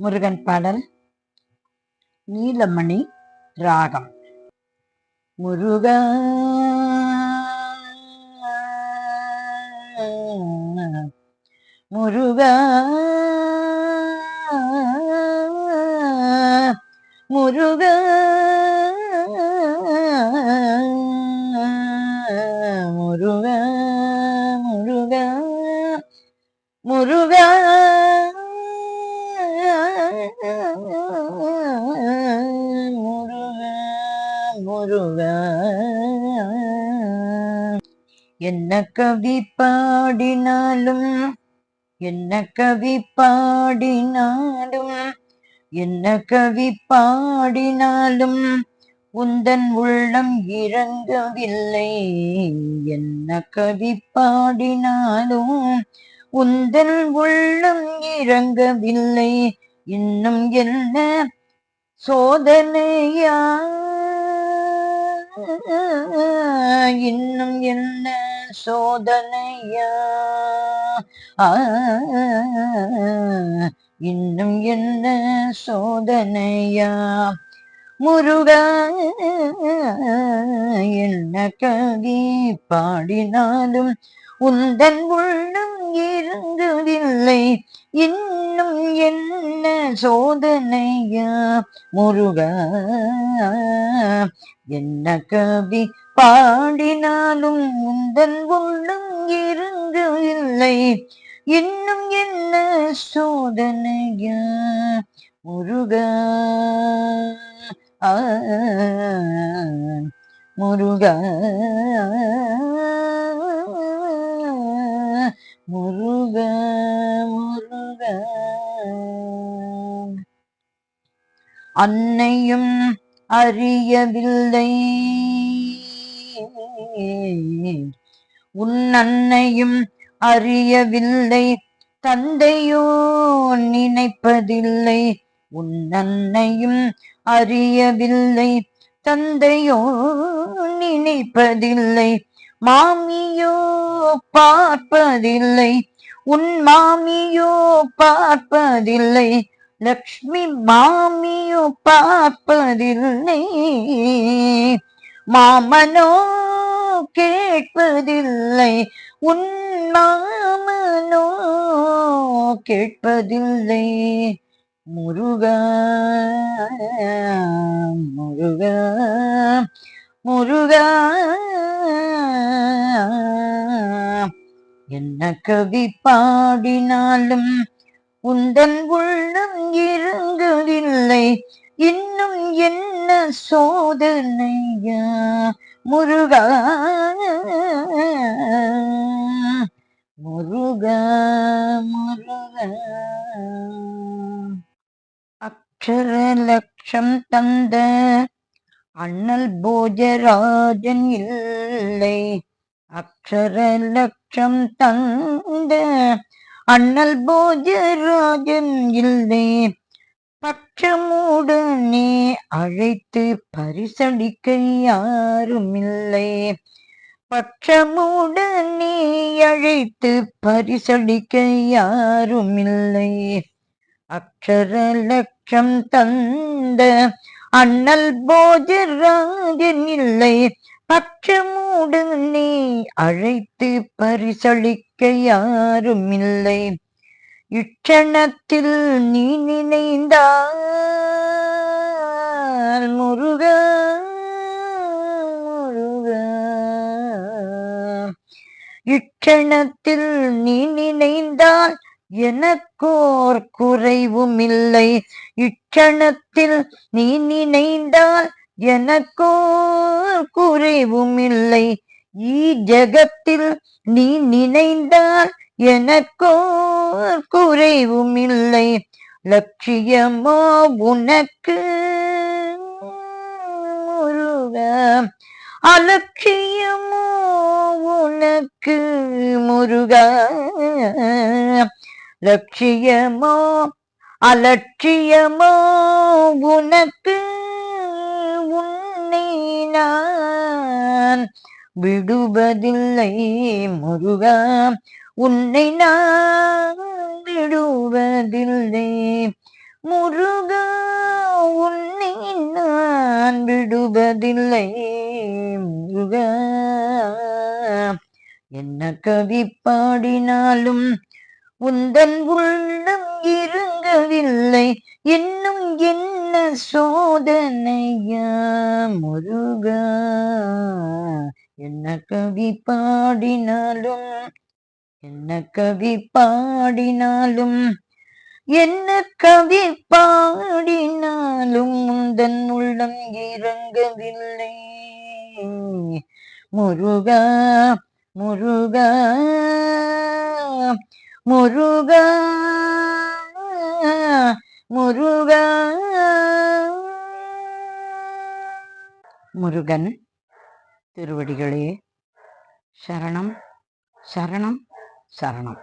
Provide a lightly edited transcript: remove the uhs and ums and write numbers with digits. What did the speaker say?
முருகன் பாடல். நீலமணி ராகம். முருகா முருகா முருகா முருகா முருகா முருகா முருகா என்ன கவி பாடினாலும் என்ன கவி பாடினாலும் என்ன கவி பாடினாலும் உந்தன் உள்ளம் இறங்கவில்லை. என்ன கவி பாடினாலும் உந்தன் உள்ளம் இறங்கவில்லை. இன்னும் என்ன சோதனையா, இன்னும் என்ன சோதனையா, இன்னும் என்ன சோதனையா. முருகா என்ன கவி பாடினாலும் உந்தன் உள்ளம் இறங்கவில்லை. இன்னும் என்ன சோதனையா. முருகா என்ன கவி பாடினாலும் உந்தன் உள்ளம் இறங்கவில்லை. இன்னும் என்ன சோதனையா. முருகா முருகா முருகா முருகா. அன்னையும் அறியவில்லை உன் அன்னையும் அறியவில்லை. தந்தையோ நினைப்பதில்லை. உன் அன்னையும் அறியவில்லை. தந்தையோ நினைப்பதில்லை. மாமியோ பார்ப்பதில்லை. உன் மாமியோ பார்ப்பதில்லை. லக்ஷ்மி மாமியோ பார்ப்பதில்லை. மாமனோ கேட்பதில்லை. உன் மாமனோ கேட்பதில்லை. முருகா முருகா முருகா என்ன கவி பாடினாலும் உந்தன் உள்ளம் இறங்கவில்லை. இன்னும் என்ன சோதனையா. முருகா முருகா முருகா. அக்ஷர லட்சம் தந்த அண்ணல் போஜராஜன் இல்லை. அக்ஷர லட்சம் தந்த அண்ணல் போஜராஜன் இல்லை. பட்சமுடனே அழைத்து பரிசளிக்க யாருமில்லை. பட்சமுடனே அழைத்து பரிசளிக்க யாருமில்லை. அக்ஷர லட்சம் தந்த அண்ணல் போஜராஜன் இல்லை. பட்சமுடனே அழைத்து பரிசளிக்க யாருமில்லை. இச்சணத்தில் நீ நினைந்தால் முருகா முருகா. இச்சணத்தில் நீ நினைந்தால் எனக்கோர் குறைவுமில்லை. இச்சணத்தில் நீ நினைந்தால் எனக்கோர் குறைவுமில்லை. ஜகத்தில் நீ நினைந்தால் எனக்கோர் குறைவுமில்லை. லட்சியமோ உனக்கு முருகா, அலட்சியமோ உனக்கு முருகா. லட்சியமோ அலட்சியமோ உனக்கு. உன்னை நான் விடுவதில்லை முருகா. உன்னை நான் விடுவதில்லை. முருகா உன்னை நான் விடுவதில்லை முருகா. என்ன கவி பாடினாலும் உந்தன் உள்ளம் இறங்கவில்லை, இன்னும் என்ன சோதனையா முருகா. என்ன கவி பாடினாலும் என்ன கவி பாடினாலும் என்ன கவி பாடினாலும் உந்தன் உள்ளம் இறங்கவில்லை முருகா முருகா முருகா முருகா. முருகன் திருவடிகளே சரணம் சரணம் சரணம்.